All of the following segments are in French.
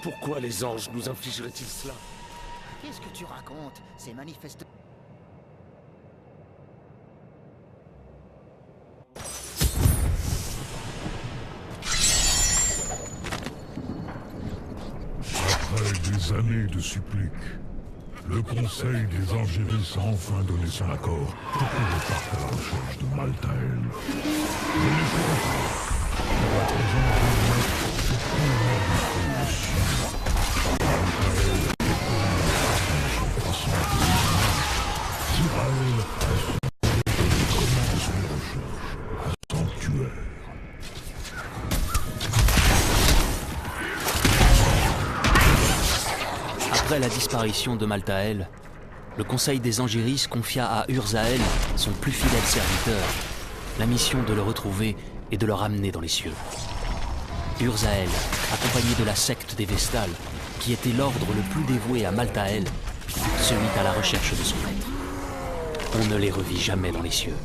Pourquoi les anges nous infligeraient-ils cela? Qu'est-ce que tu racontes? C'est manifeste... Après des années de suppliques, le Conseil des Angéris a enfin donné son accord pour que je parte à la recherche de Maltael. Je n'ai pas la présence de maître sur tout le ciel. Maltael est son croissant Tyrael a commence mes recherches à Sanctuaire. Après la disparition de Maltael, le Conseil des Angéris confia à Urzael, son plus fidèle serviteur, la mission de le retrouver et de le ramener dans les cieux. Urzael, accompagné de la secte des Vestales, qui était l'ordre le plus dévoué à Maltael, se mit à la recherche de son maître. On ne les revit jamais dans les cieux.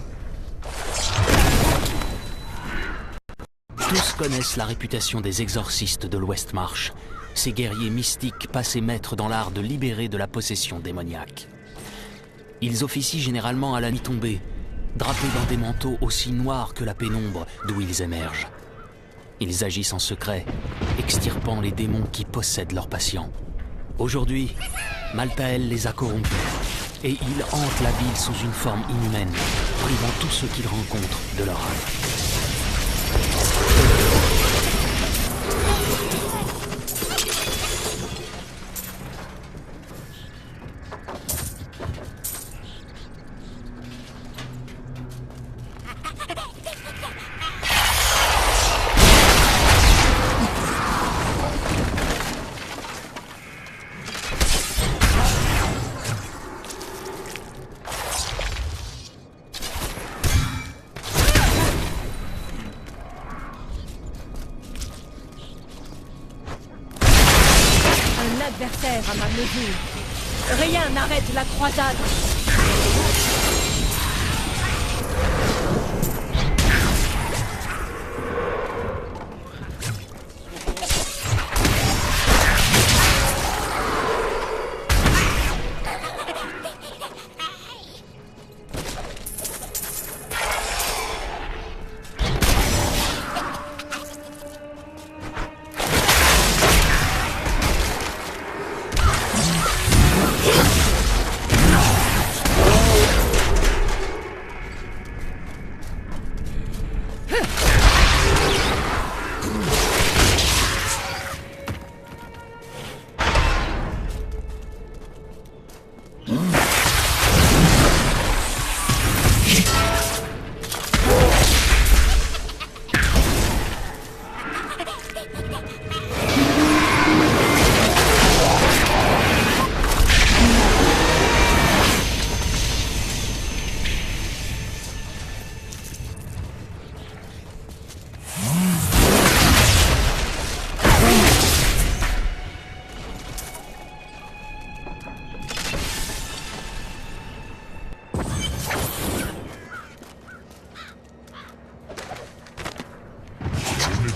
Tous connaissent la réputation des exorcistes de l'Ouest Marche, ces guerriers mystiques passés maîtres dans l'art de libérer de la possession démoniaque. Ils officient généralement à la nuit tombée, drapés dans des manteaux aussi noirs que la pénombre d'où ils émergent. Ils agissent en secret, extirpant les démons qui possèdent leurs patients. Aujourd'hui, Maltael les a corrompus, et ils hantent la ville sous une forme inhumaine, privant tous ceux qu'ils rencontrent de leur âme. Adversaire à ma mesure. Rien n'arrête la croisade.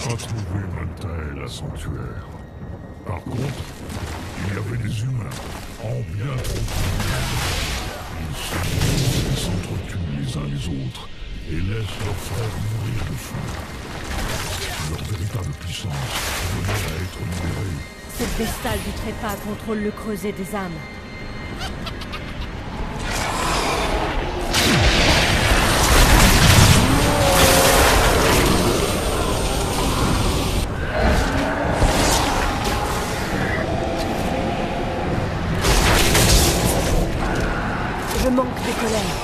Pas trouvé Maltael à Sanctuaire. Par contre, il y avait des humains, en bien trop peu. Ils s'entretuent les uns les autres et laissent leurs frères mourir de faim. Leur véritable puissance venait à être libérée. Cette vestale du trépas contrôle le creuset des âmes. Je manque de colère.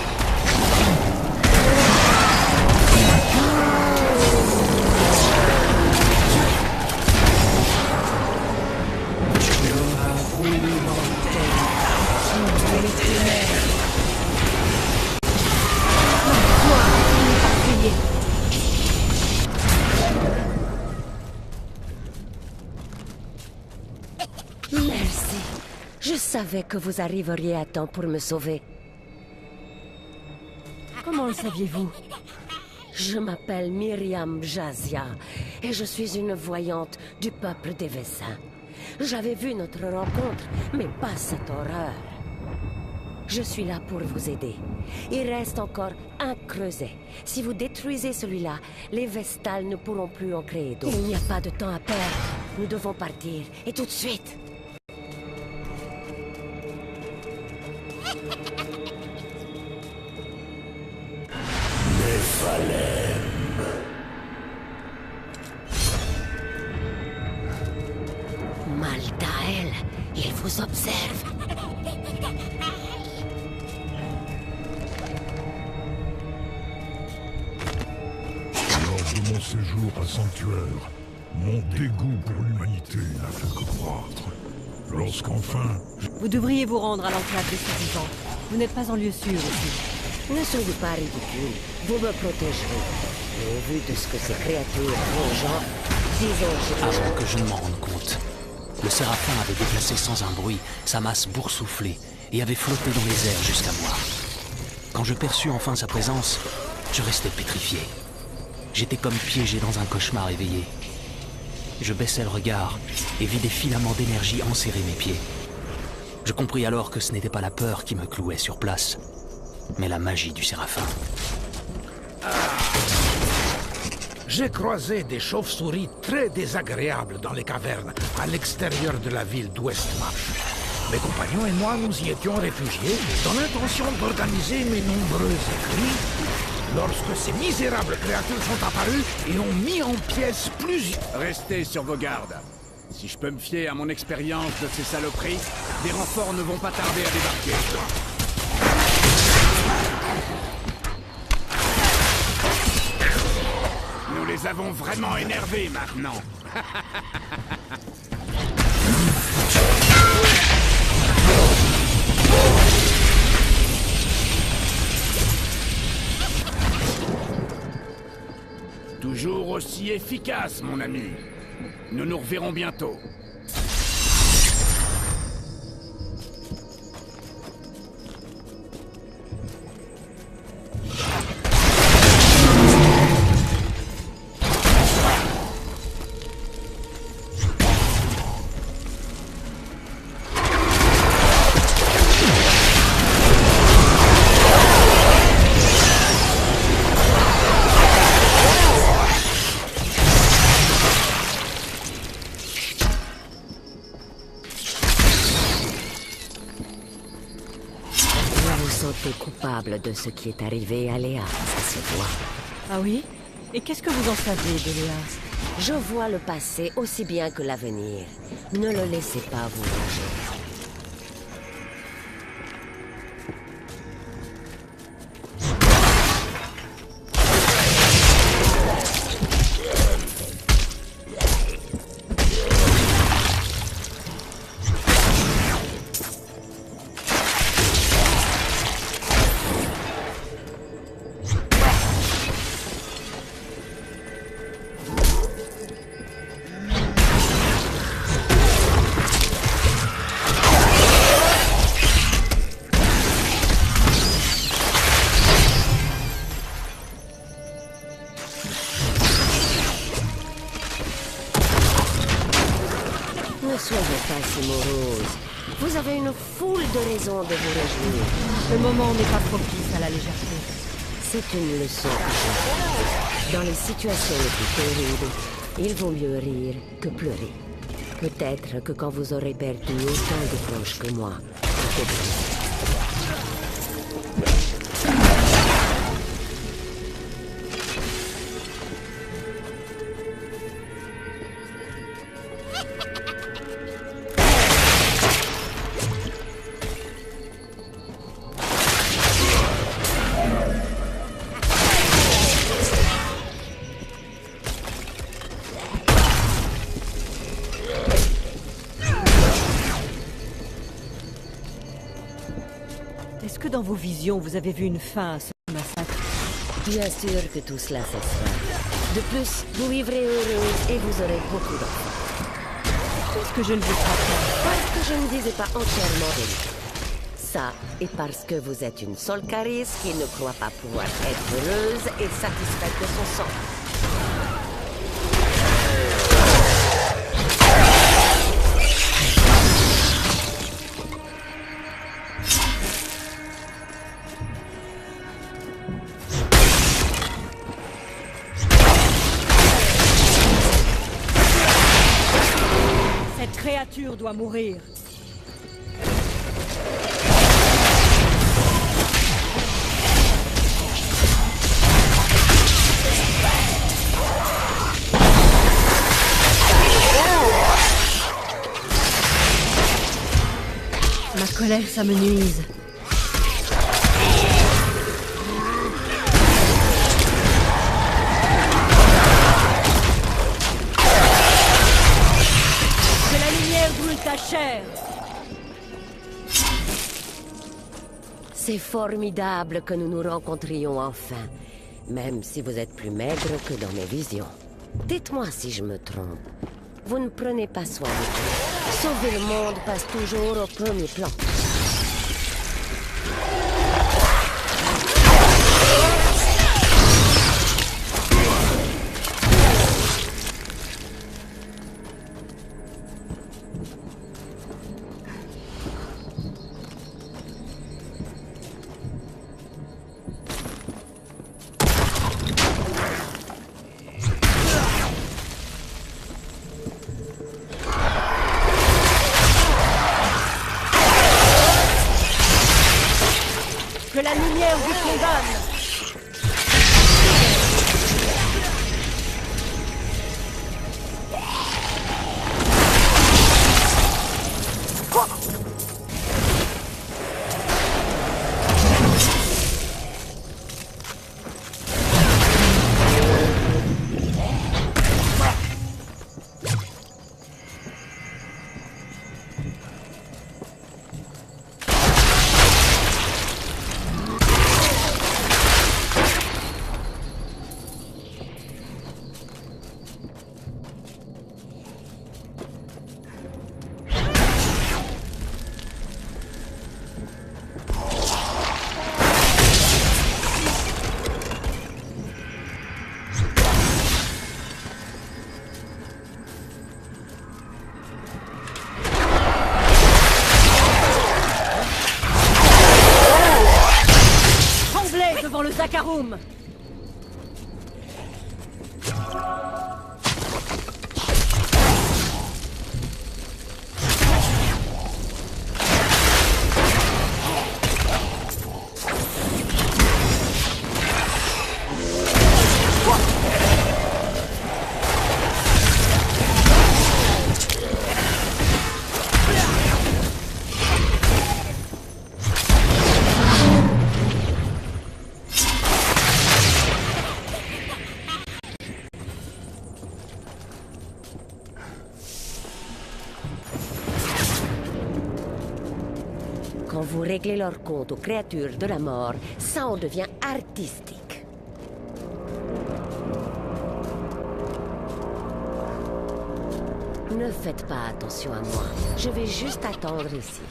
Merci. Je savais que vous arriveriez à temps pour me sauver. Comment le saviez-vous? Je m'appelle Miriam Jazia et je suis une voyante du peuple des Vessins. J'avais vu notre rencontre, mais pas cette horreur. Je suis là pour vous aider. Il reste encore un creuset. Si vous détruisez celui-là, les Vestales ne pourront plus en créer d'autres. Il n'y a pas de temps à perdre. Nous devons partir, et tout de suite. Maltael, il vous observe. Lors de mon séjour à Sanctuaire, mon dégoût pour l'humanité n'a fait que croître. Lorsqu'enfin, Vous devriez vous rendre à l'enclave des survivants. Vous n'êtes pas en lieu sûr ici. Ne soyez pas ridicule. Vous me protégerez. Et au vu de ce que ces créatures font aux gens, disons Avant que je ne m'en rende compte, le séraphin avait déplacé sans un bruit sa masse boursouflée et avait flotté dans les airs jusqu'à moi. Quand je perçus enfin sa présence, je restais pétrifié. J'étais comme piégé dans un cauchemar éveillé. Je baissai le regard et vis des filaments d'énergie enserrer mes pieds. Je compris alors que ce n'était pas la peur qui me clouait sur place, mais la magie du séraphin. J'ai croisé des chauves-souris très désagréables dans les cavernes à l'extérieur de la ville d'Ouestmarch. Mes compagnons et moi nous y étions réfugiés dans l'intention d'organiser mes nombreux écrits lorsque ces misérables créatures sont apparues et ont mis en pièces plusieurs... Restez sur vos gardes. Si je peux me fier à mon expérience de ces saloperies, des renforts ne vont pas tarder à débarquer. Nous les avons vraiment énervés maintenant. Toujours aussi efficace, mon ami. Nous nous reverrons bientôt. coupable de ce qui est arrivé à Léa, ça se voit. Ah oui? Et qu'est-ce que vous en savez de Léa? Je vois le passé aussi bien que l'avenir. Ne le laissez pas vous ranger. Ne soyez pas si morose. Vous avez une foule de raisons de vous réjouir. Le moment n'est pas propice à la légèreté. C'est une leçon que j'ai. Dans les situations les plus terribles, il vaut mieux rire que pleurer. Peut-être que quand vous aurez perdu autant de proches que moi, vous comprendrez. Est-ce que dans vos visions, vous avez vu une fin à ce massacre? Bien sûr que tout cela cessera. De plus, vous vivrez heureuse et vous aurez beaucoup d'enfants. Est-ce que je ne vous crois pas? Parce que je ne disais pas entièrement vérité. Ça, et parce que vous êtes une Solcaris qui ne croit pas pouvoir être heureuse et satisfaite de son sang. créature doit mourir. Ma colère s'amenuise. Que la lumière brûle ta chair. C'est formidable que nous nous rencontrions enfin, même si vous êtes plus maigre que dans mes visions. Dites-moi si je me trompe. Vous ne prenez pas soin de vous. Sauver le monde passe toujours au premier plan. Que la lumière vous condamne. Devant le Zakarum. Quand vous réglez leur compte aux créatures de la mort, ça en devient artistique. Ne faites pas attention à moi. Je vais juste attendre ici.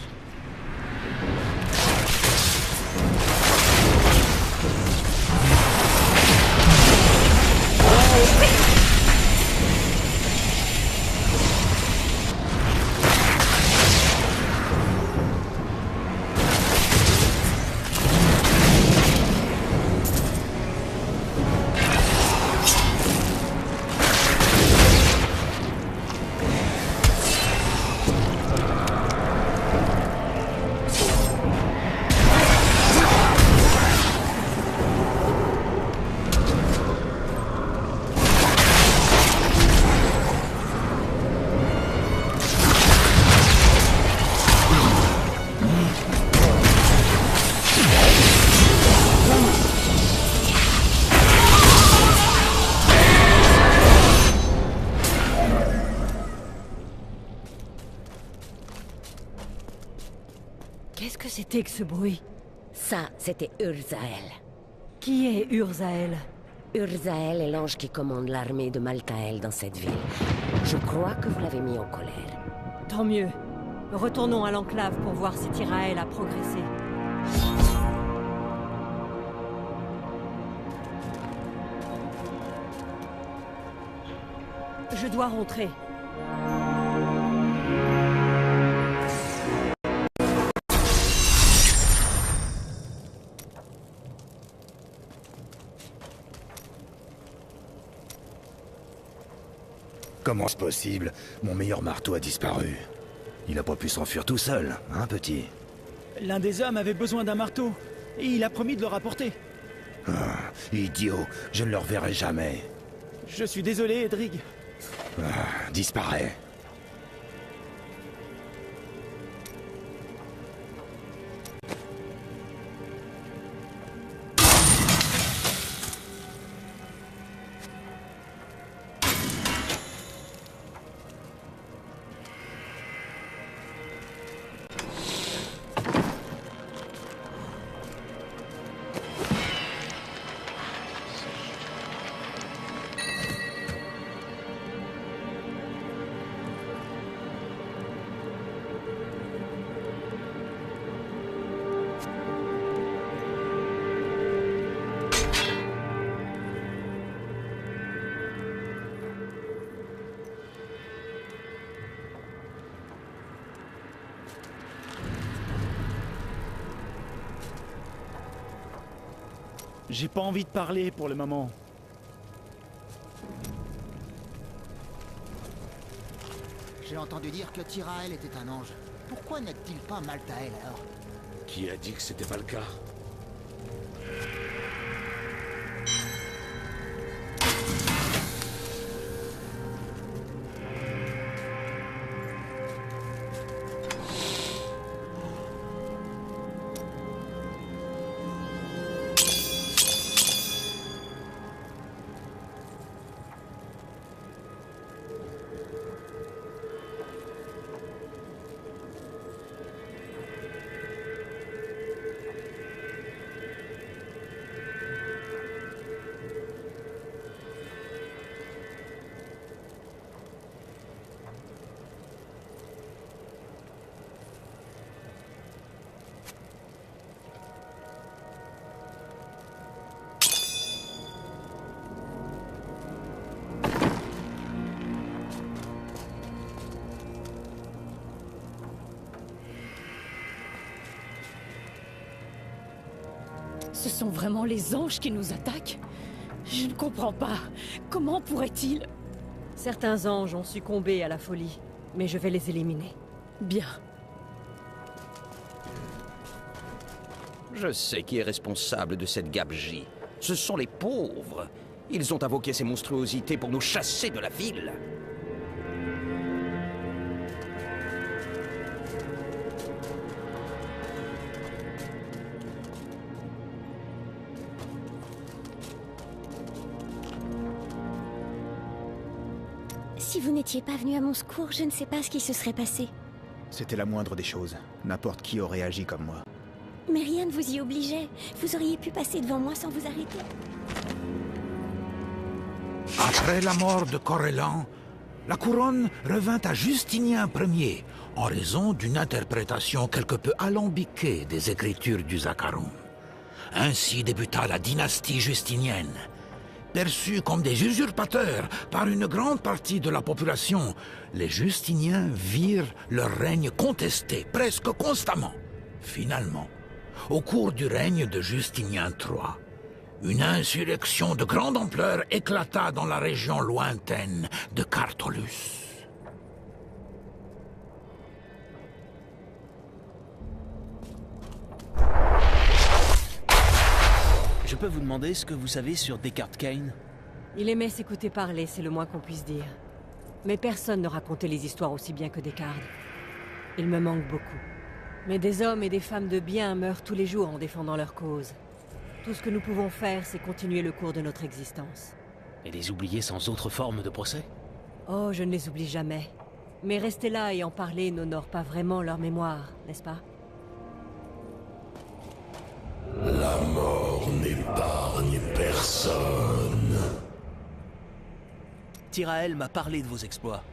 Qu'est-ce que c'était que ce bruit? Ça, c'était Urzael. Qui est Urzael? Urzael est l'ange qui commande l'armée de Maltael dans cette ville. Je crois que vous l'avez mis en colère. Tant mieux. Retournons à l'enclave pour voir si Tyrael a progressé. Je dois rentrer. Comment c'est possible? Mon meilleur marteau a disparu. Il a pas pu s'enfuir tout seul, hein, petit? L'un des hommes avait besoin d'un marteau, et il a promis de le rapporter. Idiot, je ne le reverrai jamais. Je suis désolé, Edrig. Disparaît. J'ai pas envie de parler pour le moment. J'ai entendu dire que Tyrael était un ange. Pourquoi n'aide-t-il pas Maltael alors? Qui a dit que c'était pas le cas? Ce sont vraiment les anges qui nous attaquent? Je ne comprends pas. Comment pourraient-ils? Certains anges ont succombé à la folie, mais je vais les éliminer. Bien. Je sais qui est responsable de cette gabegie. Ce sont les pauvres. Ils ont invoqué ces monstruosités pour nous chasser de la ville. Si vous n'étiez pas venu à mon secours, je ne sais pas ce qui se serait passé. C'était la moindre des choses. N'importe qui aurait agi comme moi. Mais rien ne vous y obligeait. Vous auriez pu passer devant moi sans vous arrêter. Après la mort de Corellan, la couronne revint à Justinien Ier, en raison d'une interprétation quelque peu alambiquée des écritures du Zakaron. Ainsi débuta la dynastie justinienne. Perçus comme des usurpateurs par une grande partie de la population, les Justiniens virent leur règne contesté presque constamment. Finalement, au cours du règne de Justinien III, une insurrection de grande ampleur éclata dans la région lointaine de Cartolus. Je peux vous demander ce que vous savez sur Descartes Kane? Il aimait s'écouter parler, c'est le moins qu'on puisse dire. Mais personne ne racontait les histoires aussi bien que Descartes. Il me manque beaucoup. Mais des hommes et des femmes de bien meurent tous les jours en défendant leur cause. Tout ce que nous pouvons faire, c'est continuer le cours de notre existence. Et les oublier sans autre forme de procès? Oh, je ne les oublie jamais. Mais rester là et en parler n'honore pas vraiment leur mémoire, n'est-ce pas? La mort n'épargne personne. Tyrael m'a parlé de vos exploits.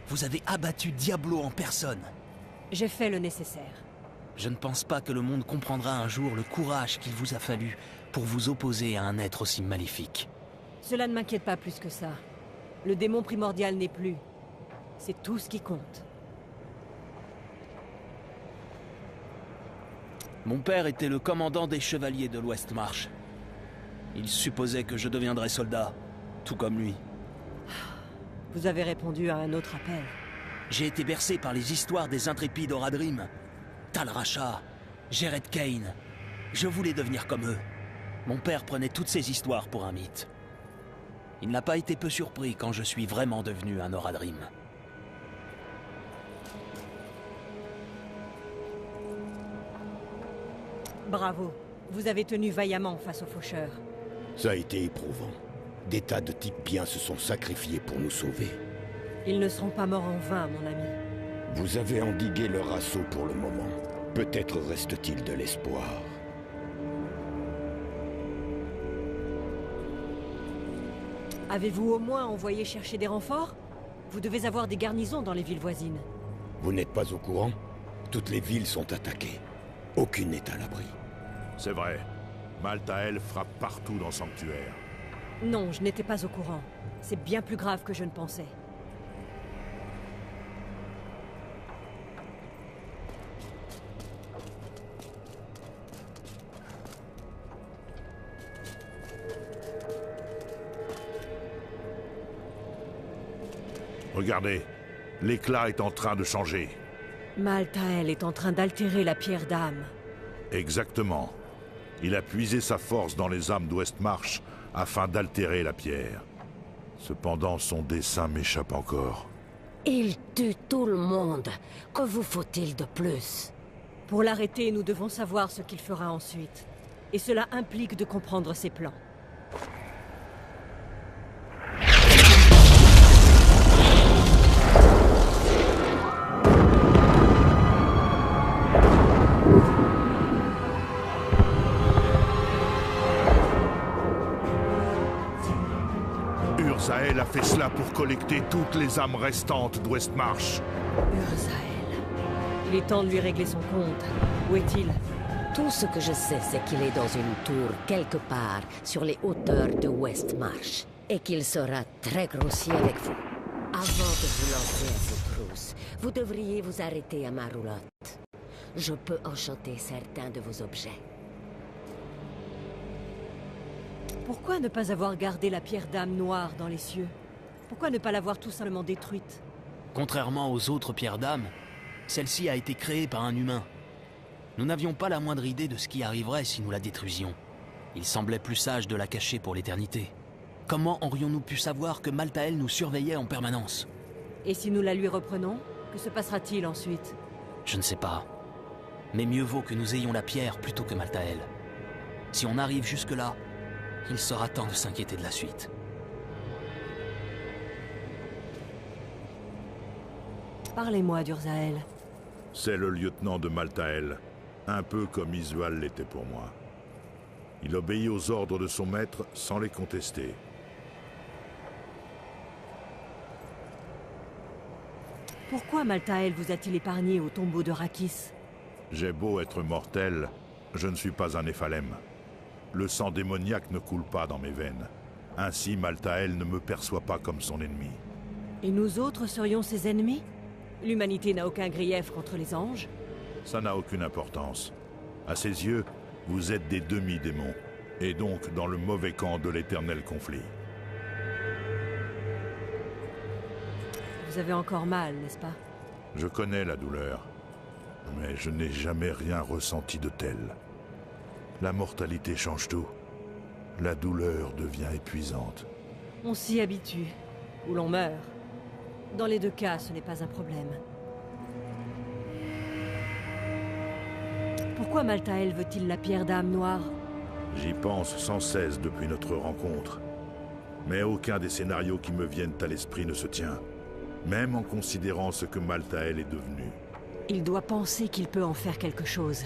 Vous avez abattu Diablo en personne. J'ai fait le nécessaire. Je ne pense pas que le monde comprendra un jour le courage qu'il vous a fallu pour vous opposer à un être aussi maléfique. Cela ne m'inquiète pas plus que ça. Le démon primordial n'est plus. C'est tout ce qui compte. Mon père était le commandant des chevaliers de l'Ouest Marche. Il supposait que je deviendrais soldat, tout comme lui. Vous avez répondu à un autre appel. J'ai été bercé par les histoires des intrépides Oradrim. Tal Rasha, Jared Kane. Je voulais devenir comme eux. Mon père prenait toutes ces histoires pour un mythe. Il n'a pas été peu surpris quand je suis vraiment devenu un Oradrim. Bravo. Vous avez tenu vaillamment face aux faucheurs. Ça a été éprouvant. Des tas de types bien se sont sacrifiés pour nous sauver. Ils ne seront pas morts en vain, mon ami. Vous avez endigué leur assaut pour le moment. Peut-être reste-t-il de l'espoir. Avez-vous au moins envoyé chercher des renforts? Vous devez avoir des garnisons dans les villes voisines. Vous n'êtes pas au courant? Toutes les villes sont attaquées. Aucune n'est à l'abri. C'est vrai. Maltael frappe partout dans Sanctuaire. Non, je n'étais pas au courant. C'est bien plus grave que je ne pensais. Regardez, l'éclat est en train de changer. Maltael est en train d'altérer la pierre d'âme. Exactement. Il a puisé sa force dans les âmes d'Westmarch afin d'altérer la pierre. Cependant, son dessein m'échappe encore. Il tue tout le monde. Que vous faut-il de plus? Pour l'arrêter, nous devons savoir ce qu'il fera ensuite. Et cela implique de comprendre ses plans. Urzael a fait cela pour collecter toutes les âmes restantes d'Westmarch. Urzael. Il est temps de lui régler son compte. Où est-il? Tout ce que je sais, c'est qu'il est dans une tour quelque part sur les hauteurs de Westmarch. Et qu'il sera très grossier avec vous. Avant de vous lancer à vos trousses, vous devriez vous arrêter à ma roulotte. Je peux enchanter certains de vos objets. Pourquoi ne pas avoir gardé la pierre d'âme noire dans les cieux? Pourquoi ne pas l'avoir tout simplement détruite? Contrairement aux autres pierres d'âme, celle-ci a été créée par un humain. Nous n'avions pas la moindre idée de ce qui arriverait si nous la détruisions. Il semblait plus sage de la cacher pour l'éternité. Comment aurions-nous pu savoir que Maltael nous surveillait en permanence? Et si nous la lui reprenons, que se passera-t-il ensuite? Je ne sais pas. Mais mieux vaut que nous ayons la pierre plutôt que Maltael. Si on arrive jusque-là, il sera temps de s'inquiéter de la suite. Parlez-moi d'Urzael. C'est le lieutenant de Maltael, un peu comme Isual l'était pour moi. Il obéit aux ordres de son maître sans les contester. Pourquoi Maltael vous a-t-il épargné au tombeau de Rakis? J'ai beau être mortel, je ne suis pas un Néphalem. Le sang démoniaque ne coule pas dans mes veines. Ainsi, Maltael ne me perçoit pas comme son ennemi. Et nous autres serions ses ennemis? L'humanité n'a aucun grief contre les anges? Ça n'a aucune importance. À ses yeux, vous êtes des demi-démons, et donc dans le mauvais camp de l'éternel conflit. Vous avez encore mal, n'est-ce pas? Je connais la douleur, mais je n'ai jamais rien ressenti de tel. La mortalité change tout. La douleur devient épuisante. On s'y habitue. Ou l'on meurt. Dans les deux cas, ce n'est pas un problème. Pourquoi Maltael veut-il la pierre d'âme noire? J'y pense sans cesse depuis notre rencontre. Mais aucun des scénarios qui me viennent à l'esprit ne se tient. Même en considérant ce que Maltael est devenu. Il doit penser qu'il peut en faire quelque chose.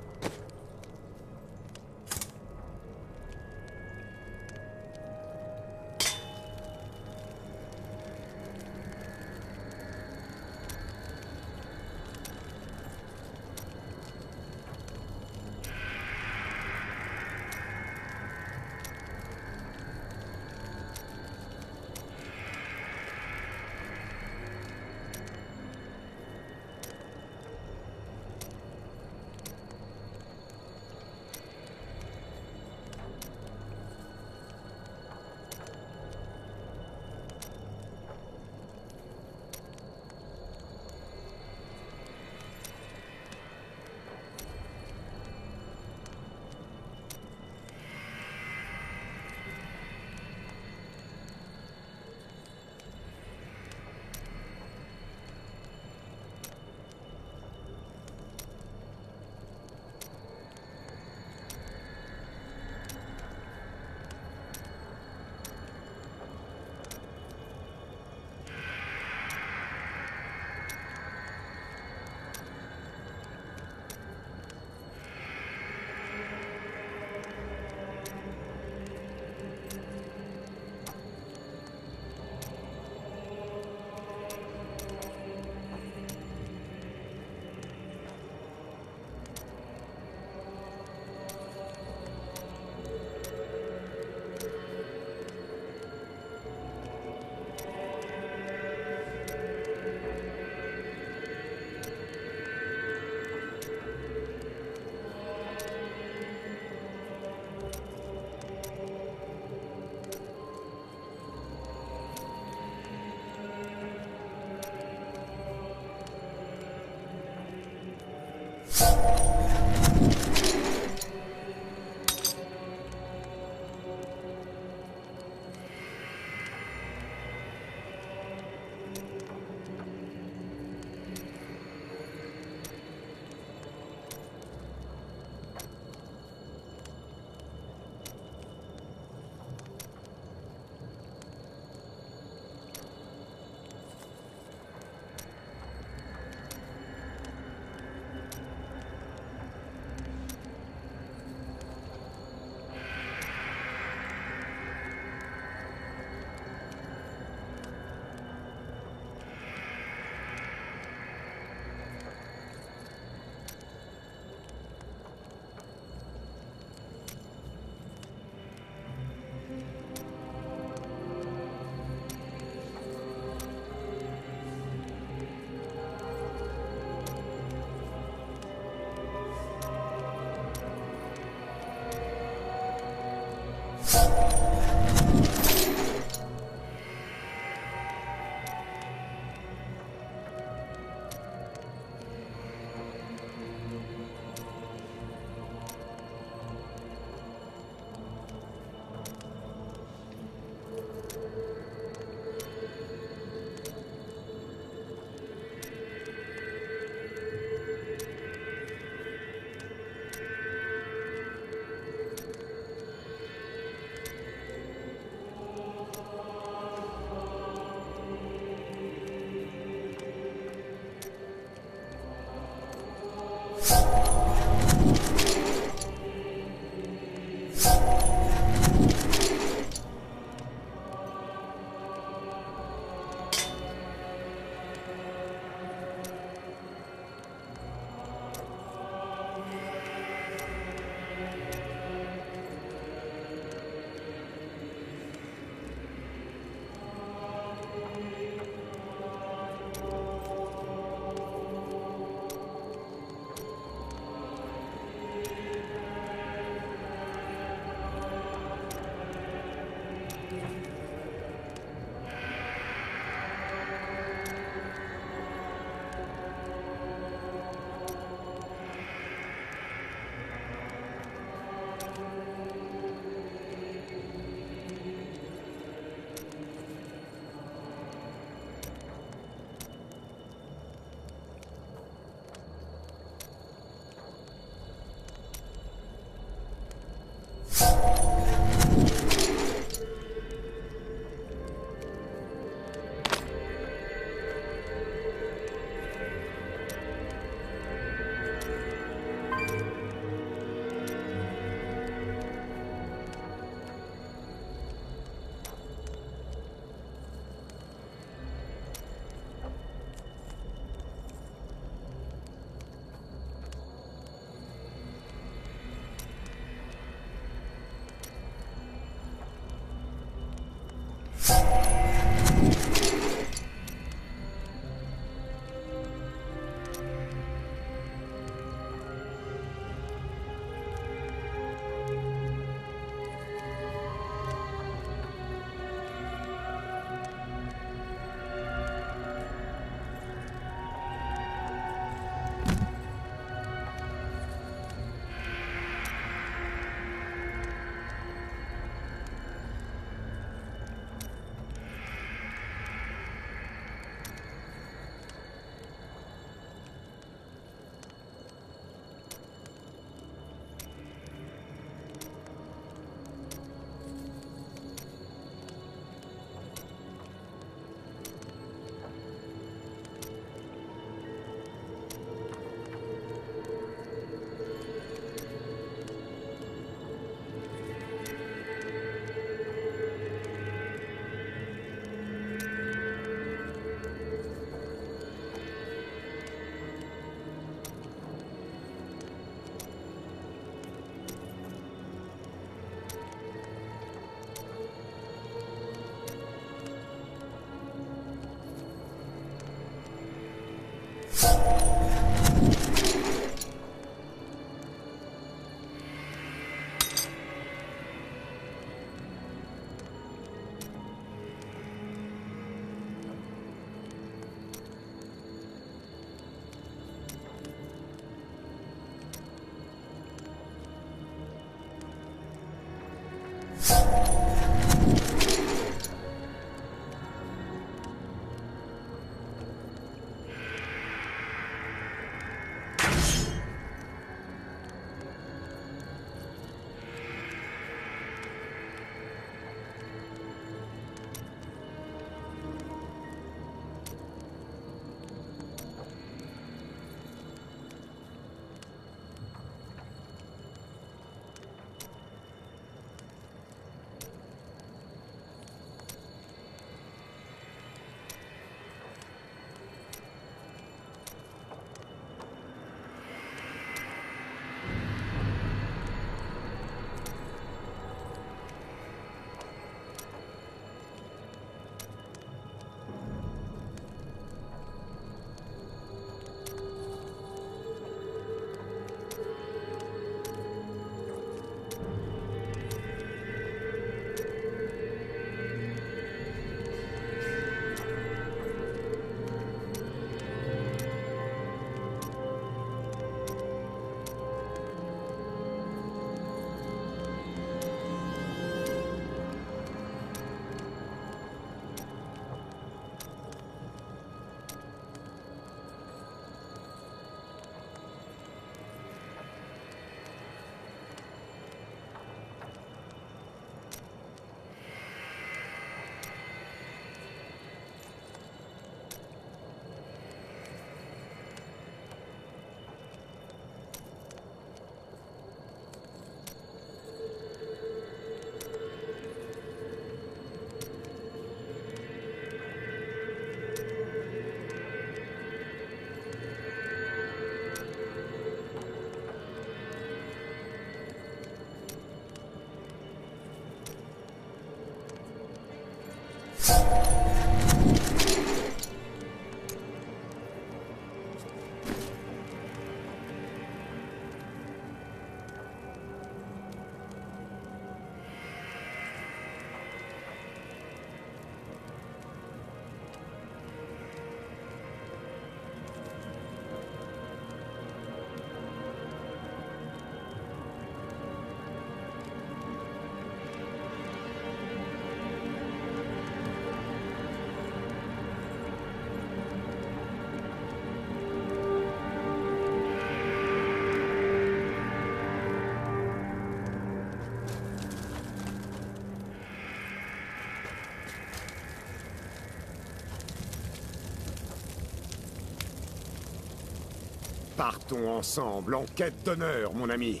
Partons ensemble en quête d'honneur, mon ami.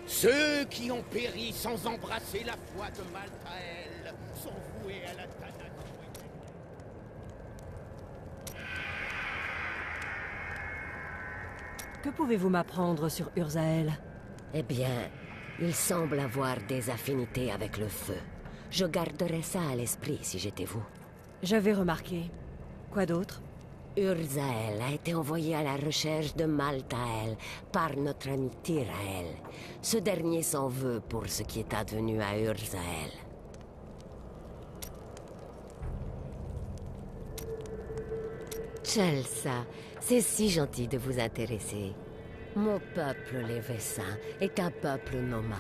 Ceux qui ont péri sans embrasser la foi de Malthael sont voués à la damnation. Que pouvez-vous m'apprendre sur Urzael? Eh bien, il semble avoir des affinités avec le feu. Je garderais ça à l'esprit si j'étais vous. J'avais remarqué. Quoi d'autre? Urzael a été envoyé à la recherche de Malthael par notre ami Tyrael. Ce dernier s'en veut pour ce qui est advenu à Urzael. Chelsea, c'est si gentil de vous intéresser. Mon peuple, les Vessins, est un peuple nomade.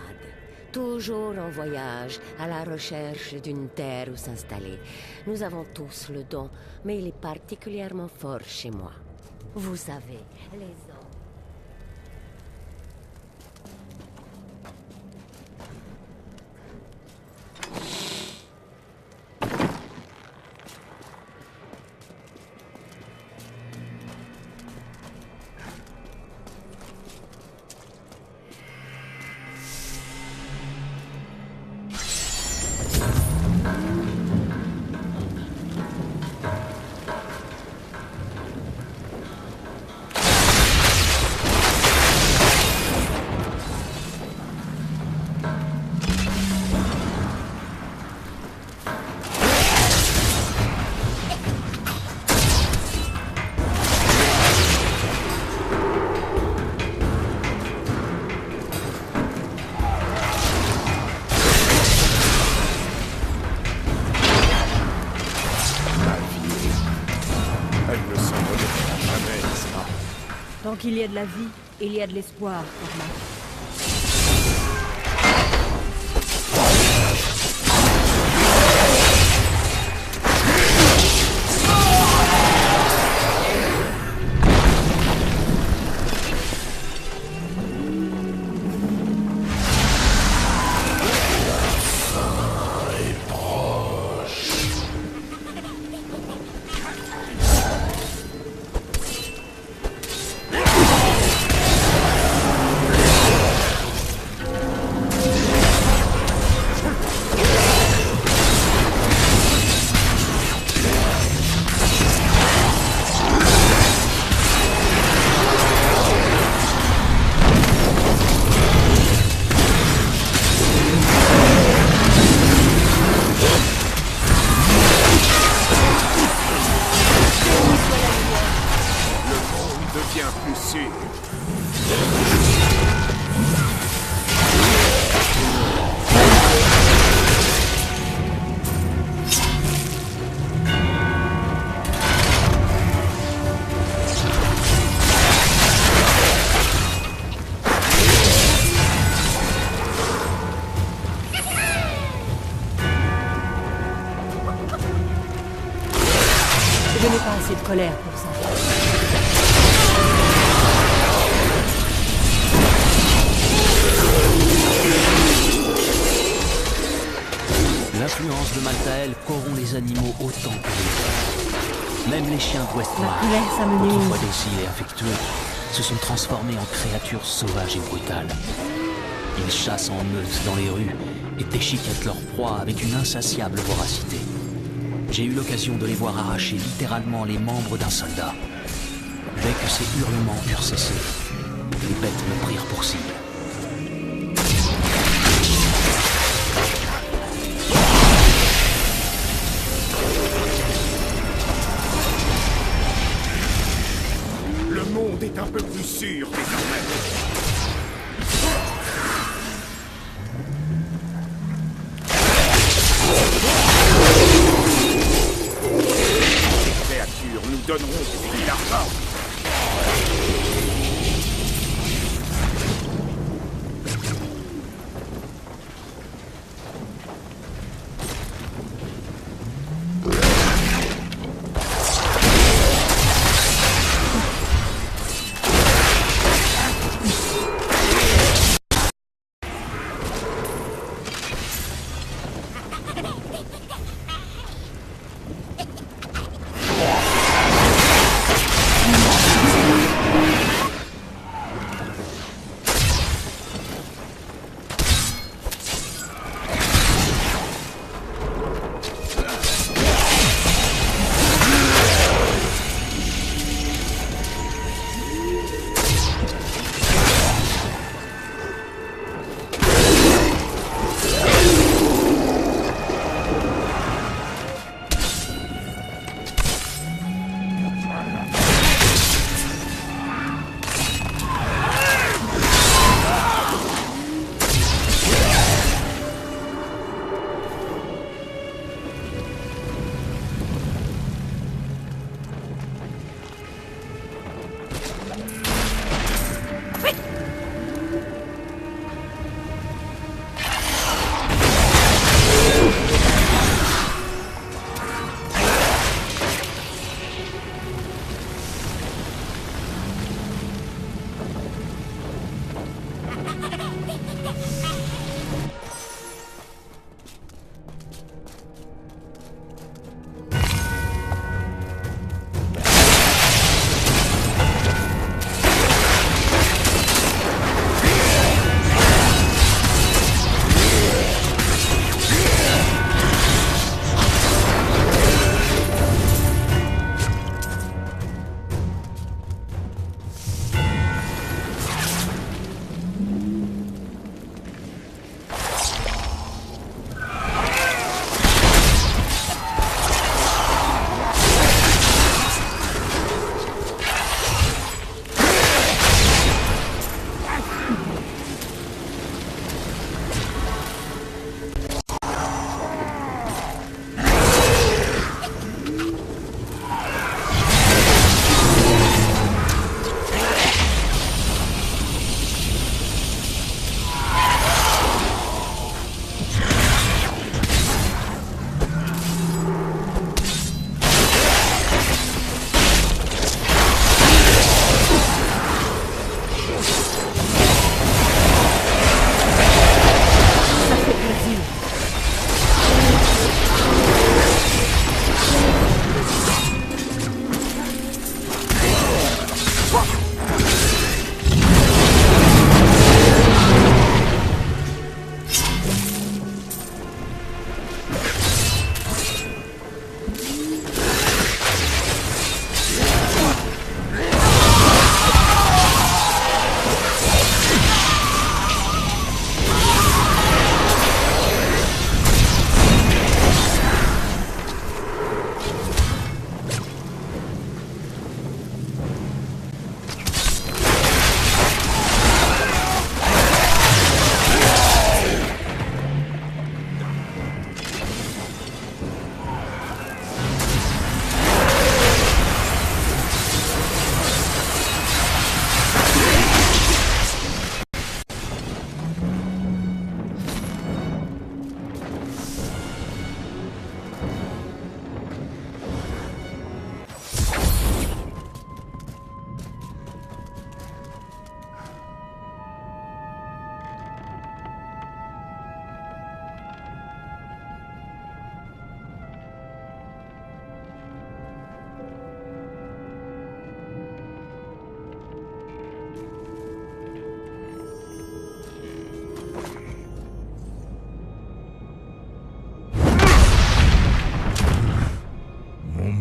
Toujours en voyage, à la recherche d'une terre où s'installer. Nous avons tous le don, mais il est particulièrement fort chez moi. Vous savez, les hommes... Tant qu'il y a de la vie, il y a de l'espoir, Cormac. Je n'ai pas assez de colère pour ça. L'influence de Malthael corrompt les animaux autant que les hommes. Même les chiens d'Westmarch, autrefois dociles et affectueux, se sont transformés en créatures sauvages et brutales. Ils chassent en meute dans les rues et déchiquettent leur proie avec une insatiable voracité. J'ai eu l'occasion de les voir arracher littéralement les membres d'un soldat. Dès que ces hurlements eurent cessé, les bêtes me prirent pour cible. Le monde est un peu plus sûr désormais. donneront aussi l'argent.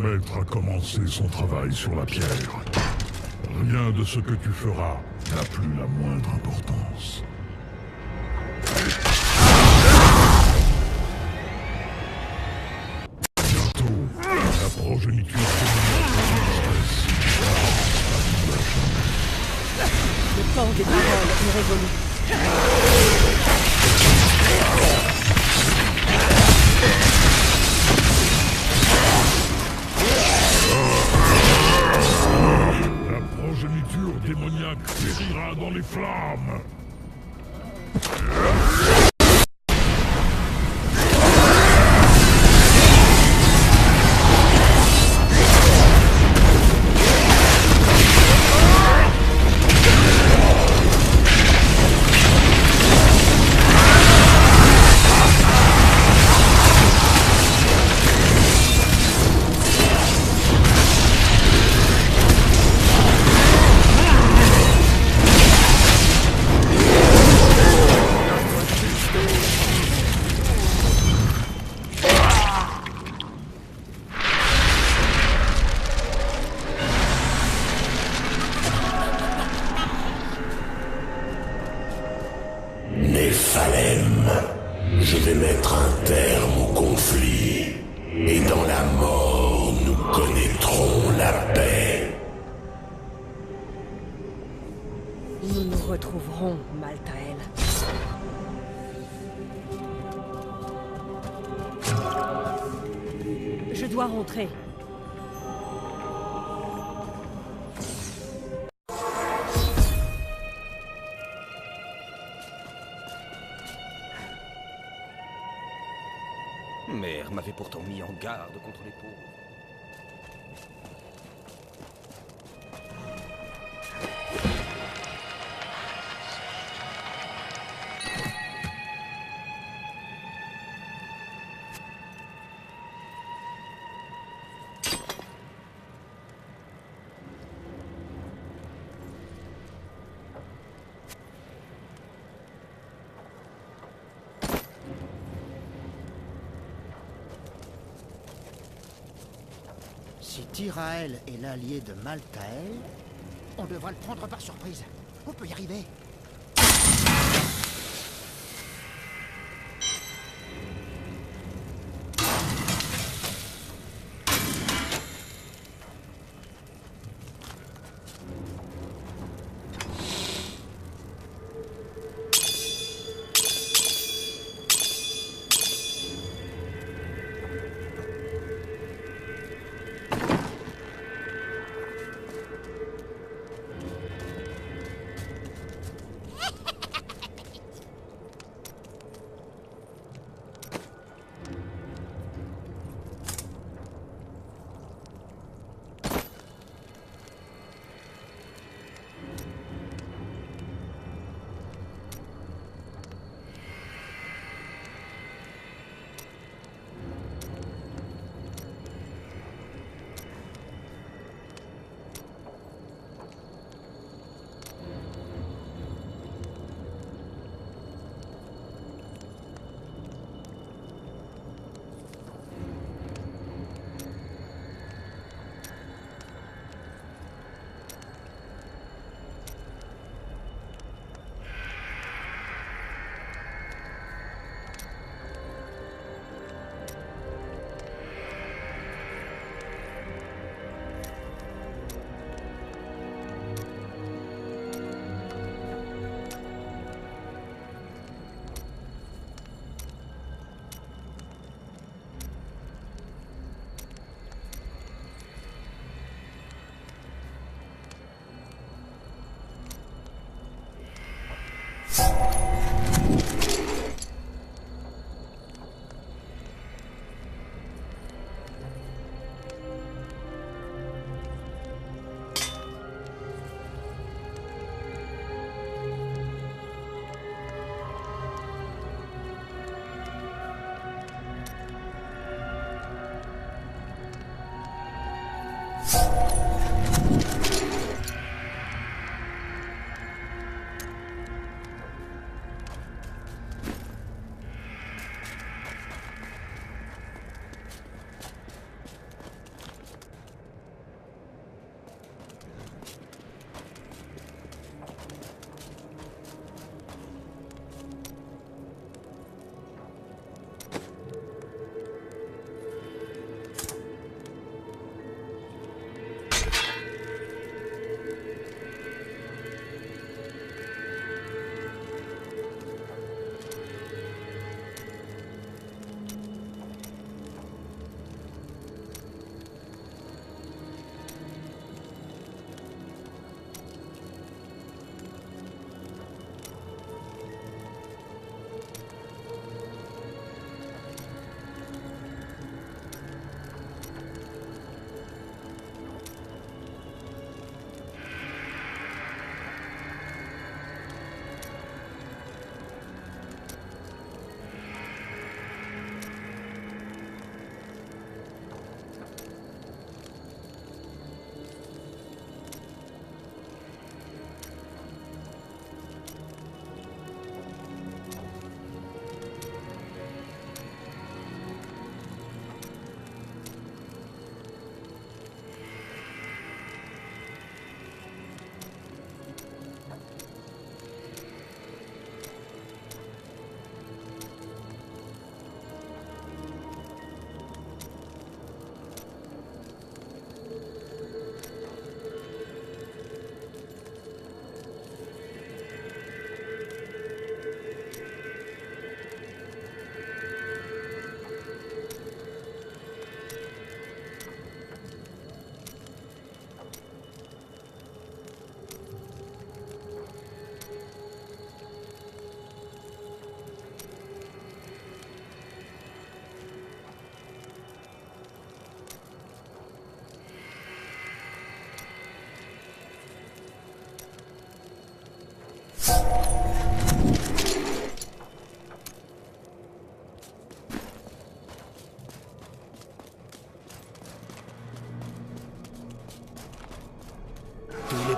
maître a commencé son travail sur la pierre. Rien de ce que tu feras n'a plus la moindre importance. Bientôt, la progéniture Le temps des paroles est révolu. progéniture démoniaque périra dans les flammes. Néphalem, je vais mettre un terme au conflit, et dans la mort, nous connaîtrons la paix. Nous nous retrouverons, Maltael. Je dois rentrer. Mère m'avait pourtant mis en garde contre les pauvres. Si Tyrael est l'allié de Maltael, on devrait le prendre par surprise. On peut y arriver.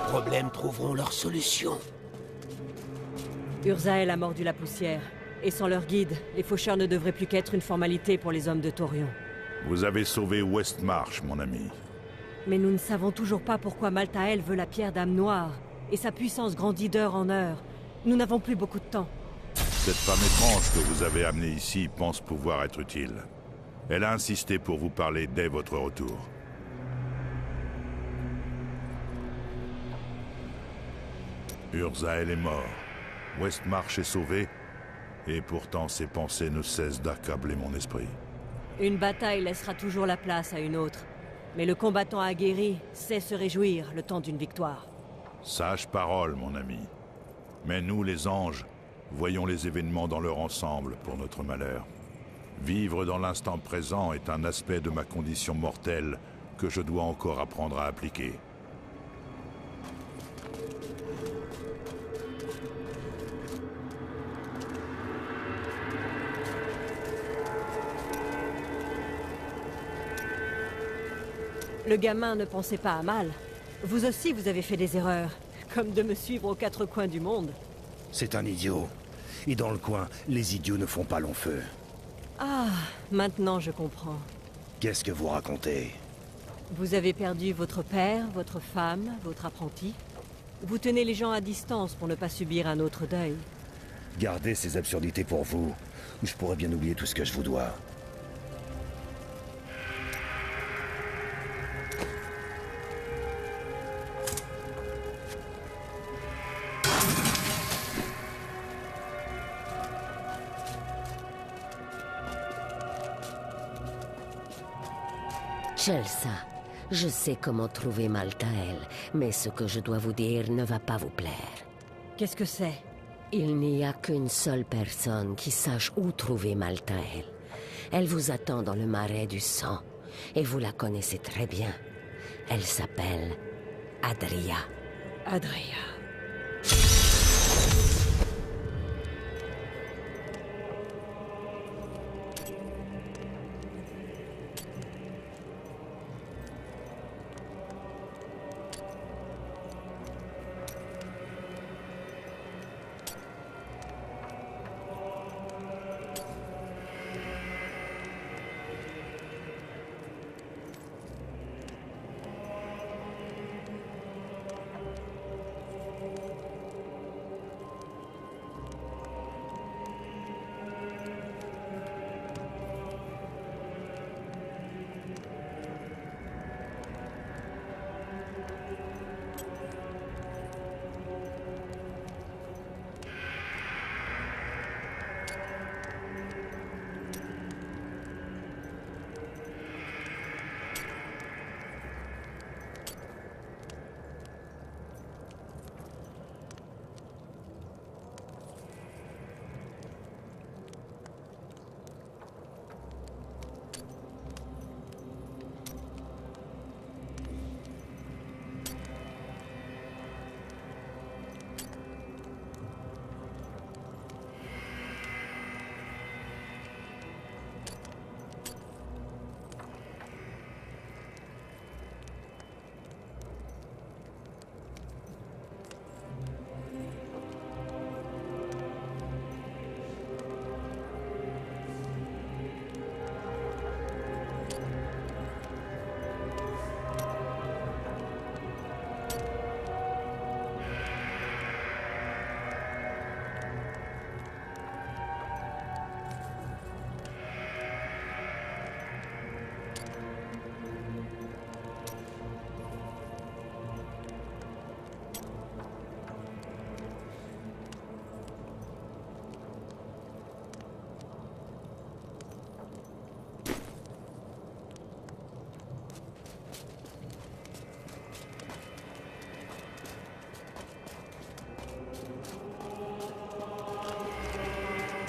problèmes trouveront leur solution. Urzael a mordu la poussière. Et sans leur guide, les faucheurs ne devraient plus qu'être une formalité pour les hommes de Thorion. Vous avez sauvé Westmarch, mon ami. Mais nous ne savons toujours pas pourquoi Malthael veut la pierre d'âme noire. Et sa puissance grandit d'heure en heure. Nous n'avons plus beaucoup de temps. Cette femme étrange que vous avez amenée ici pense pouvoir être utile. Elle a insisté pour vous parler dès votre retour. Urzael est mort. Westmarch est sauvé. Et pourtant, ses pensées ne cessent d'accabler mon esprit. Une bataille laissera toujours la place à une autre. Mais le combattant aguerri sait se réjouir le temps d'une victoire. Sage parole, mon ami. Mais nous, les anges, voyons les événements dans leur ensemble pour notre malheur. Vivre dans l'instant présent est un aspect de ma condition mortelle que je dois encore apprendre à appliquer. Le gamin ne pensait pas à mal. Vous aussi, vous avez fait des erreurs. Comme de me suivre aux quatre coins du monde. C'est un idiot. Et dans le coin, les idiots ne font pas long feu. Ah, maintenant je comprends. Qu'est-ce que vous racontez? Vous avez perdu votre père, votre femme, votre apprenti. Vous tenez les gens à distance pour ne pas subir un autre deuil. Gardez ces absurdités pour vous. Je pourrais bien oublier tout ce que je vous dois. Chelsea, je sais comment trouver Malthael, mais ce que je dois vous dire ne va pas vous plaire. Qu'est-ce que c'est? Il n'y a qu'une seule personne qui sache où trouver Malthael. Elle vous attend dans le marais du sang, et vous la connaissez très bien. Elle s'appelle Adria. Adria.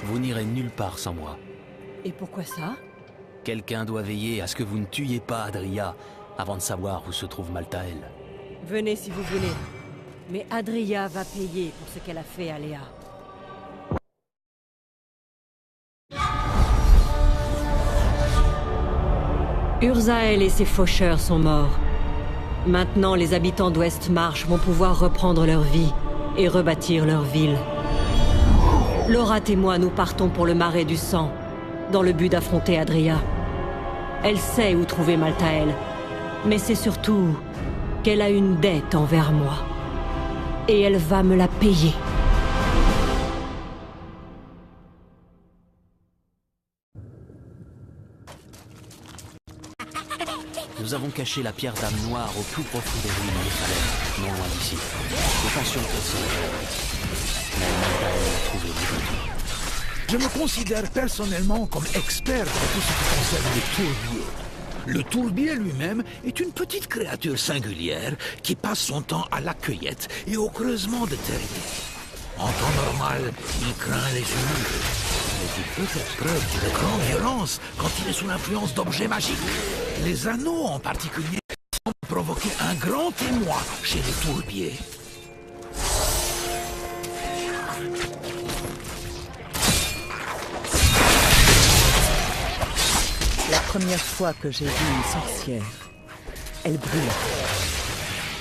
Vous n'irez nulle part sans moi. Et pourquoi ça? Quelqu'un doit veiller à ce que vous ne tuiez pas Adria avant de savoir où se trouve Malthael. Venez si vous voulez. Mais Adria va payer pour ce qu'elle a fait à Léa. Urzael et ses faucheurs sont morts. Maintenant, les habitants d'Ouest Marche vont pouvoir reprendre leur vie et rebâtir leur ville. Lorath et moi, nous partons pour le Marais du Sang, dans le but d'affronter Adria. Elle sait où trouver Malthael, mais c'est surtout qu'elle a une dette envers moi. Et elle va me la payer. Nous avons caché la pierre d'âme noire au plus profond des ruines de Néphalem, non loin d'ici. Nous pensions qu'elle serait... Mais Malthael l'a trouvé aujourd'hui. Je me considère personnellement comme expert dans tout ce qui concerne les tourbiers. Le tourbier lui-même est une petite créature singulière qui passe son temps à la cueillette et au creusement de terriers. En temps normal, il craint les humains, mais il peut faire preuve d'une grande violence quand il est sous l'influence d'objets magiques. Les anneaux en particulier ont provoqué un grand émoi chez les tourbiers. La première fois que j'ai vu une sorcière, elle brûlait.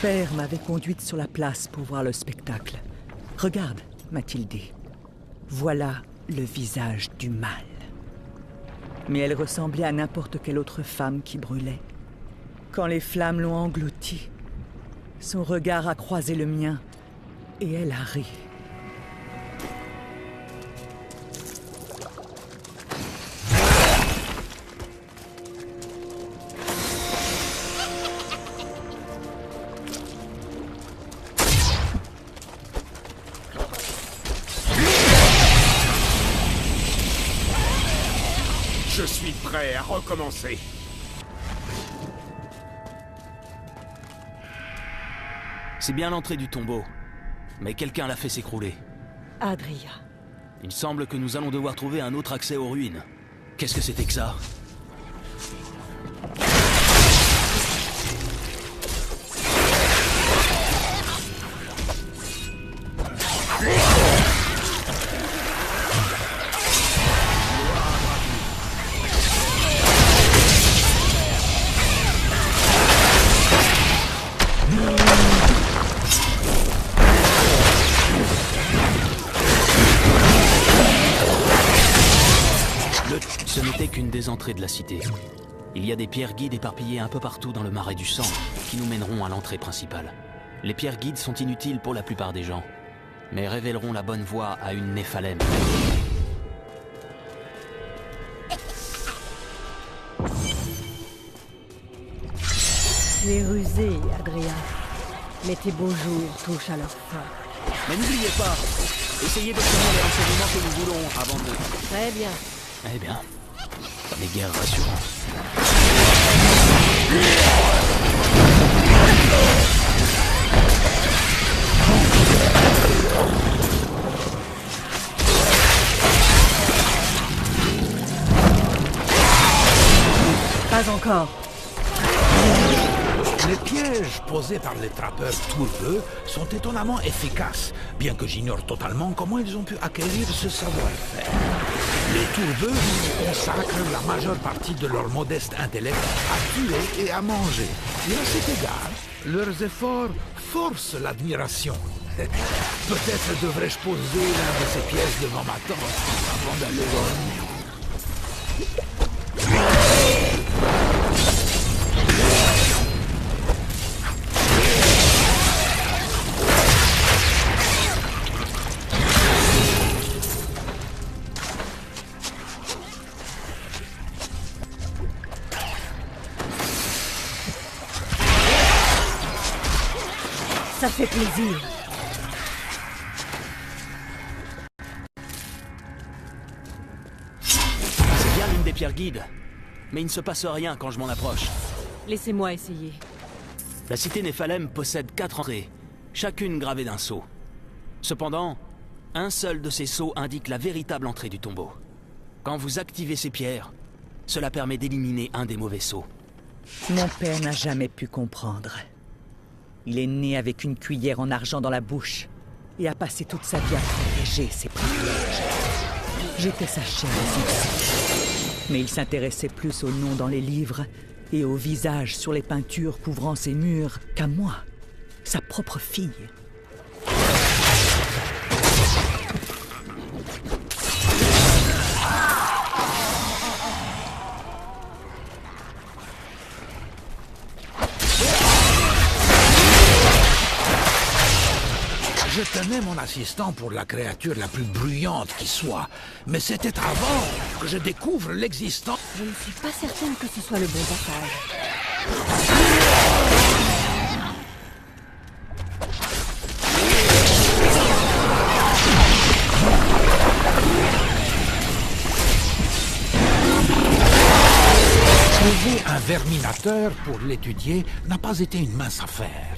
Père m'avait conduite sur la place pour voir le spectacle. Regarde, m'a-t-il dit. Voilà le visage du mal. Mais elle ressemblait à n'importe quelle autre femme qui brûlait. Quand les flammes l'ont engloutie, son regard a croisé le mien et elle a ri. Je suis prêt à recommencer. C'est bien l'entrée du tombeau, mais quelqu'un l'a fait s'écrouler. Adria. Il semble que nous allons devoir trouver un autre accès aux ruines. Qu'est-ce que c'était que ça ? Ce n'était qu'une des entrées de la cité. Il y a des pierres guides éparpillées un peu partout dans le Marais du Sang, qui nous mèneront à l'entrée principale. Les pierres guides sont inutiles pour la plupart des gens, mais révéleront la bonne voie à une Néphalem. Tu es rusé, Adria. Mais tes beaux jours touchent à leur fin. Mais n'oubliez pas, essayez d'obtenir les renseignements que nous voulons avant de... Très bien. Eh bien, les guerres rassurantes. Pas encore. Les pièges posés par les trappeurs tourbeux sont étonnamment efficaces, bien que j'ignore totalement comment ils ont pu acquérir ce savoir-faire. Les tourbeux consacrent la majeure partie de leur modeste intellect à tuer et à manger. Et à cet égard, leurs efforts forcent l'admiration. Peut-être devrais-je poser l'un de ces pièges devant ma tante avant d'aller dormir. Ça fait plaisir. C'est bien l'une des pierres guides, mais il ne se passe rien quand je m'en approche. Laissez-moi essayer. La cité Néphalem possède 4 entrées, chacune gravée d'un sceau. Cependant, un seul de ces sceaux indique la véritable entrée du tombeau. Quand vous activez ces pierres, cela permet d'éliminer un des mauvais sceaux. Mon père n'a jamais pu comprendre. Il est né avec une cuillère en argent dans la bouche et a passé toute sa vie à protéger ses privilèges. J'étais sa chair aussi. Mais il s'intéressait plus aux noms dans les livres et au visage sur les peintures couvrant ses murs qu'à moi, sa propre fille. Je tenais mon assistant pour la créature la plus bruyante qui soit, mais c'était avant que je découvre l'existence. Je ne suis pas certaine que ce soit le bon passage. Trouver un verminateur pour l'étudier n'a pas été une mince affaire.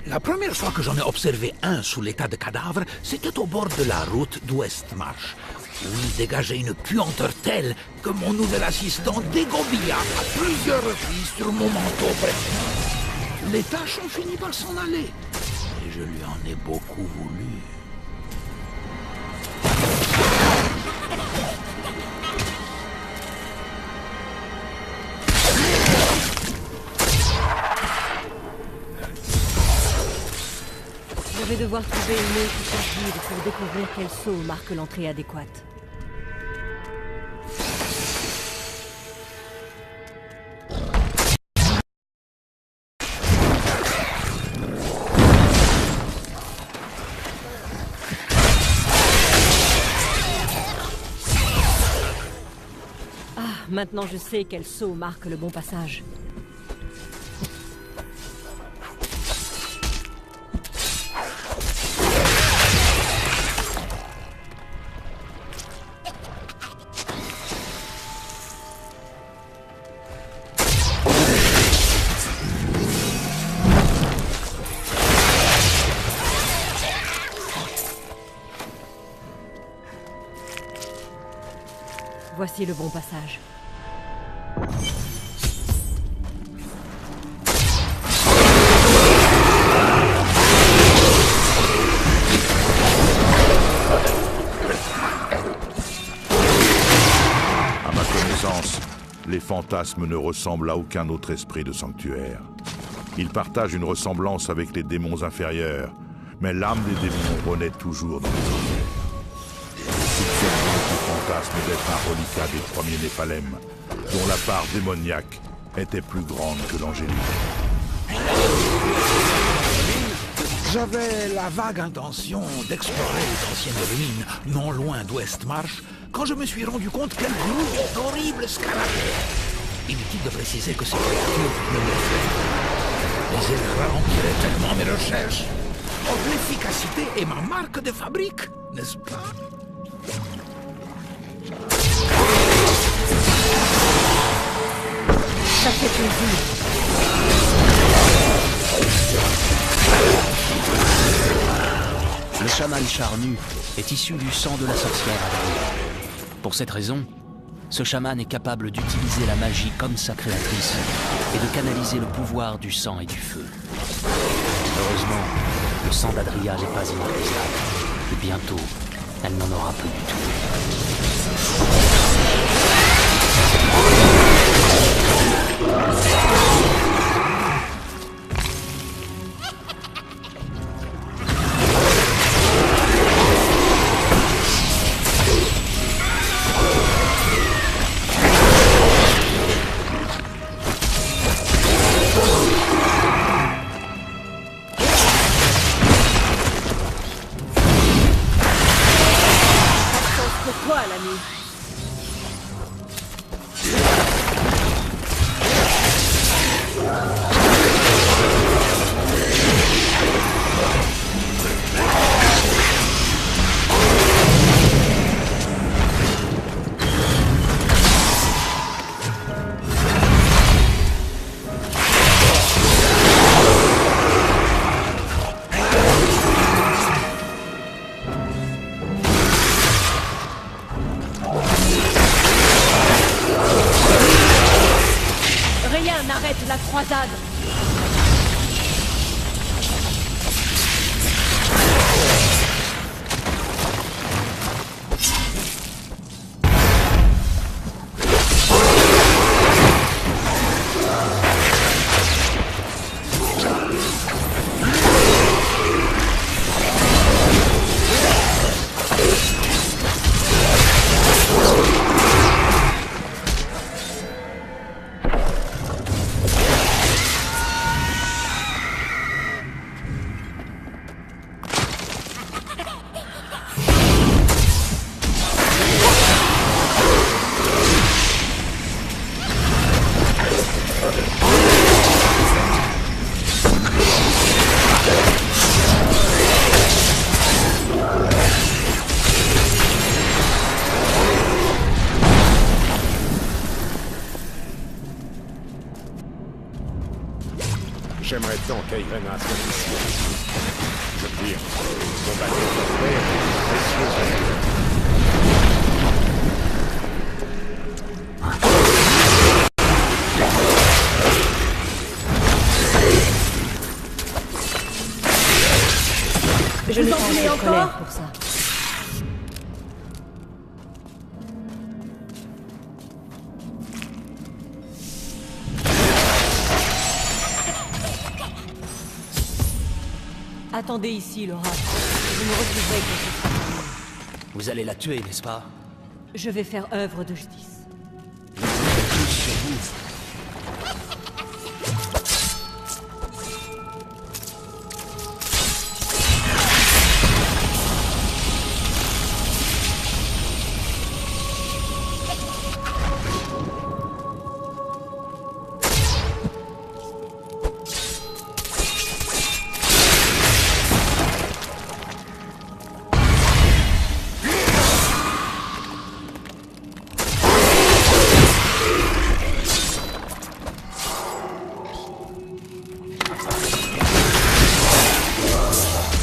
La première fois que j'en ai observé un sous l'état de cadavre, c'était au bord de la route d'Westmarch, où il dégageait une puanteur telle que mon nouvel assistant dégobilla à plusieurs reprises sur mon manteau préféré. Les tâches ont fini par s'en aller, et je lui en ai beaucoup voulu. Je vais devoir trouver une autre sortie pour découvrir quel sceau marque l'entrée adéquate. Ah, maintenant je sais quel sceau marque le bon passage. Voici le bon passage. À ma connaissance, les fantasmes ne ressemblent à aucun autre esprit de sanctuaire. Ils partagent une ressemblance avec les démons inférieurs, mais l'âme des démons renaît toujours dans les enfer. Fantasme d'être un reliquat des premiers Néphalem, dont la part démoniaque était plus grande que l'angélique. J'avais la vague intention d'explorer les anciennes ruines, non loin d'Westmarch, quand je me suis rendu compte quel groupe d'horribles scarabées. Inutile de préciser que ces créatures ne m'effraient pas. Mais elles ralentiraient tellement mes recherches. Oh, l'efficacité est ma marque de fabrique, n'est-ce pas? Ça fait plaisir. Le chaman charnu est issu du sang de la sorcière Adria. Pour cette raison, ce chaman est capable d'utiliser la magie comme sa créatrice et de canaliser le pouvoir du sang et du feu. Heureusement, le sang d'Adria n'est pas inépuisable, et bientôt, elle n'en aura plus du tout. Pour toi, l'ami. J'aimerais tant qu'Airena soit ici. Je veux dire, combattre son père est précieux. Je ne t'en mets encore pour ça. Attendez ici, Laura. Je me retrouverai quand ce sera terminé. Vous allez la tuer, n'est-ce pas? Je vais faire œuvre de justice. Je compte tous sur vous.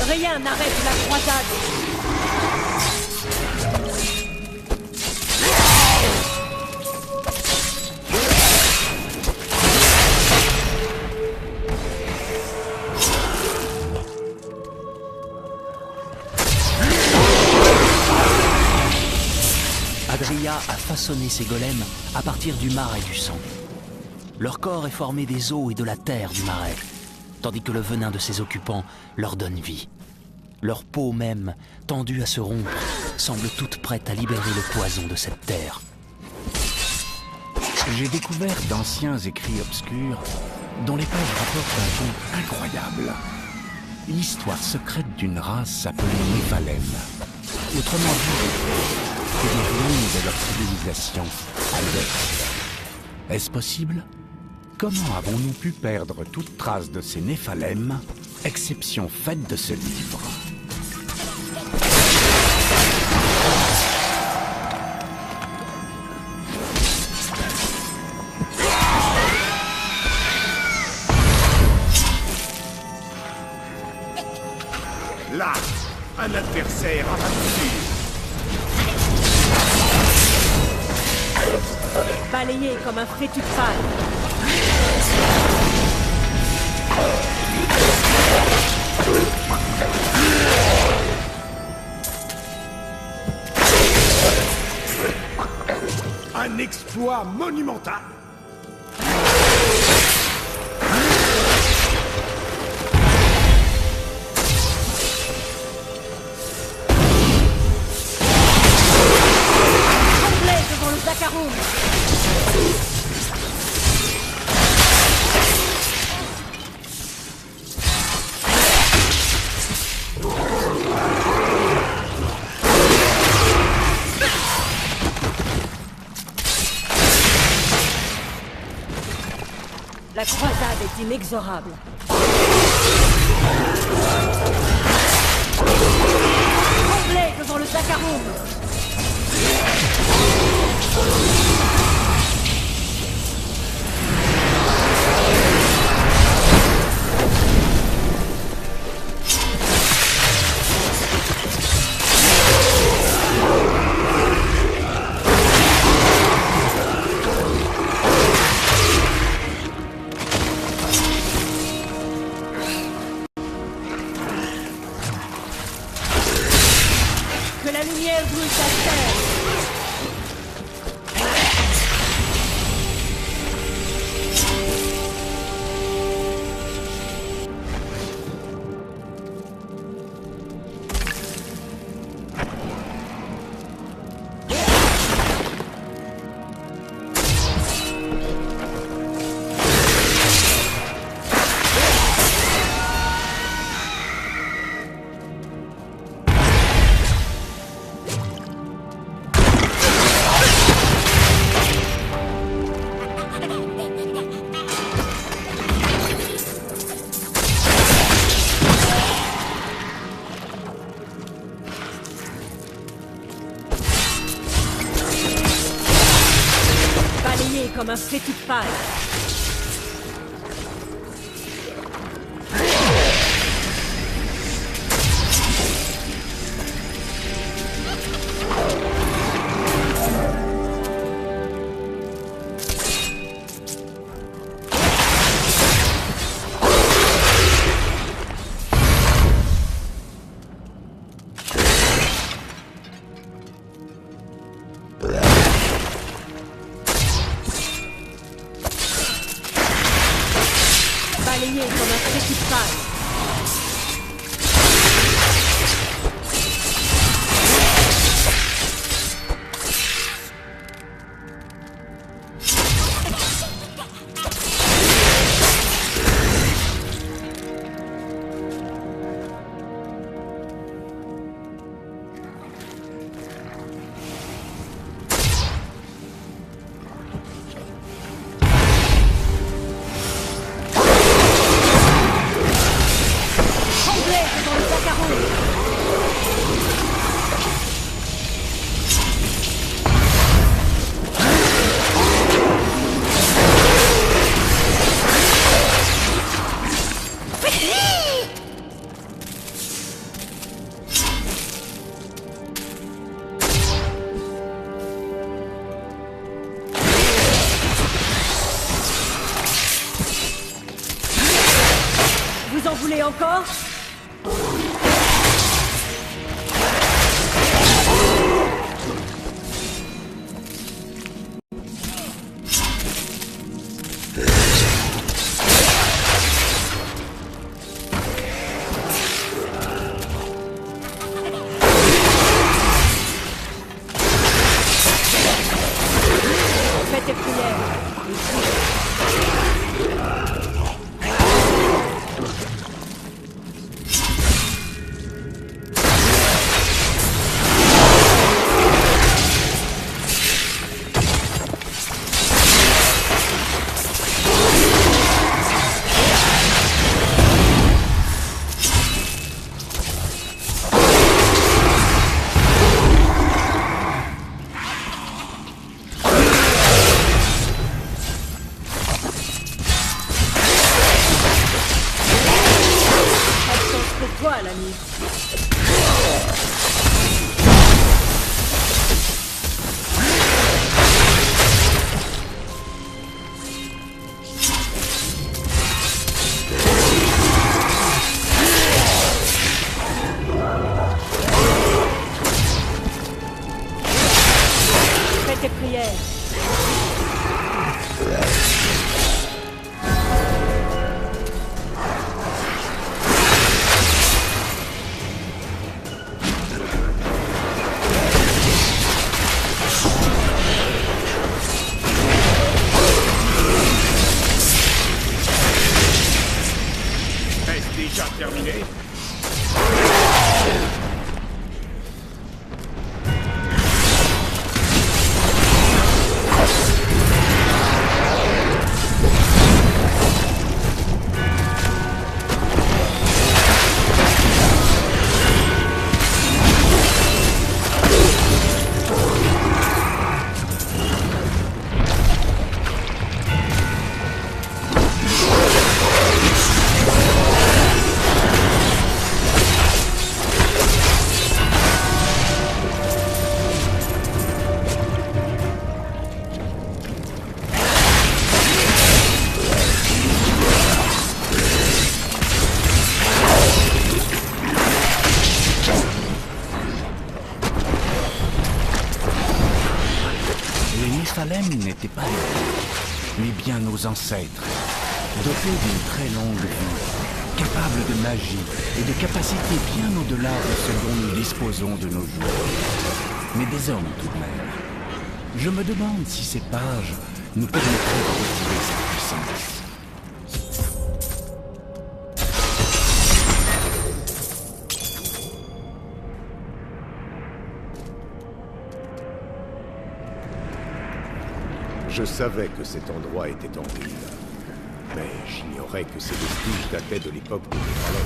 Rien n'arrête la croisade. Adria a façonné ses golems à partir du marc et du sang. Leur corps est formé des os et de la terre du marais, tandis que le venin de ses occupants leur donne vie. Leur peau même, tendue à se rompre, semble toute prête à libérer le poison de cette terre. J'ai découvert d'anciens écrits obscurs dont les pages rapportent un conte incroyable. L'histoire secrète d'une race appelée Néphalem. Autrement dit, que des ruines de leur civilisation à l'est. Est-ce possible? Comment avons-nous pu perdre toute trace de ces Néphalem, exception faite de ce livre? Là, un adversaire abattu. Balayé comme un fétu de paille. Un exploit monumental. Tremblez devant le Zakarum. La croisade est inexorable. Tremblez devant le Zakarum. Que la lumière brûle sa terre. Balayé comme un fétu de paille. balayé comme un petit pâle. Vous en voulez encore? Fais tes prières. Toi, l'ami. Fais tes prières. Est-ce déjà terminé? Les Néphalem n'étaient pas les dieux, mais bien nos ancêtres, dotés d'une très longue vie, capables de magie et de capacités bien au-delà de ce dont nous disposons de nos jours. Mais des hommes tout de même. Je me demande si ces pages nous permettraient de retrouver cette puissance. Je savais que cet endroit était en ruine, mais j'ignorais que ces vestiges dataient de l'époque des Néphalem.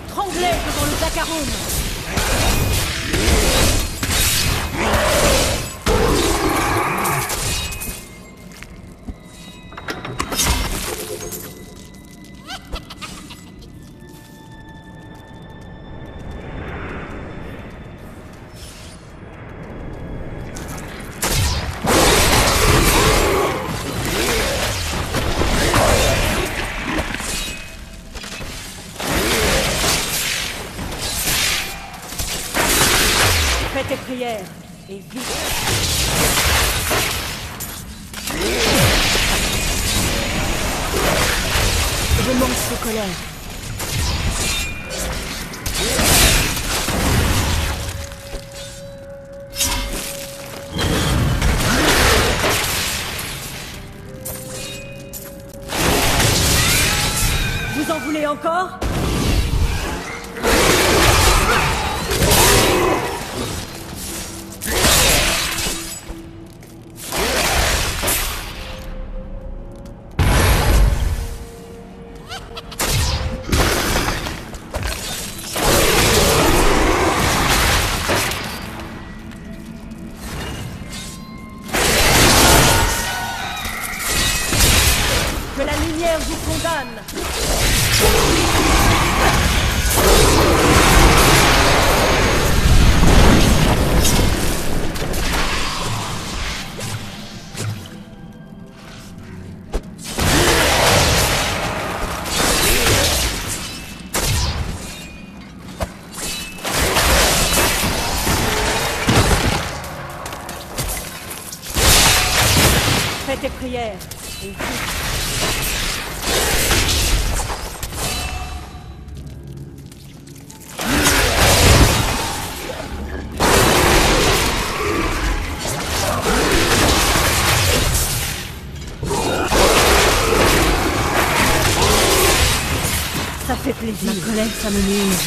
Tremblez devant le Zakarum. Faites tes prières, et vite. Je manque de colère. Vous en voulez encore ? Que la lumière vous condamne. Faites tes prières. Et vite. Ça fait plaisir. Ma colère, ça me nuise.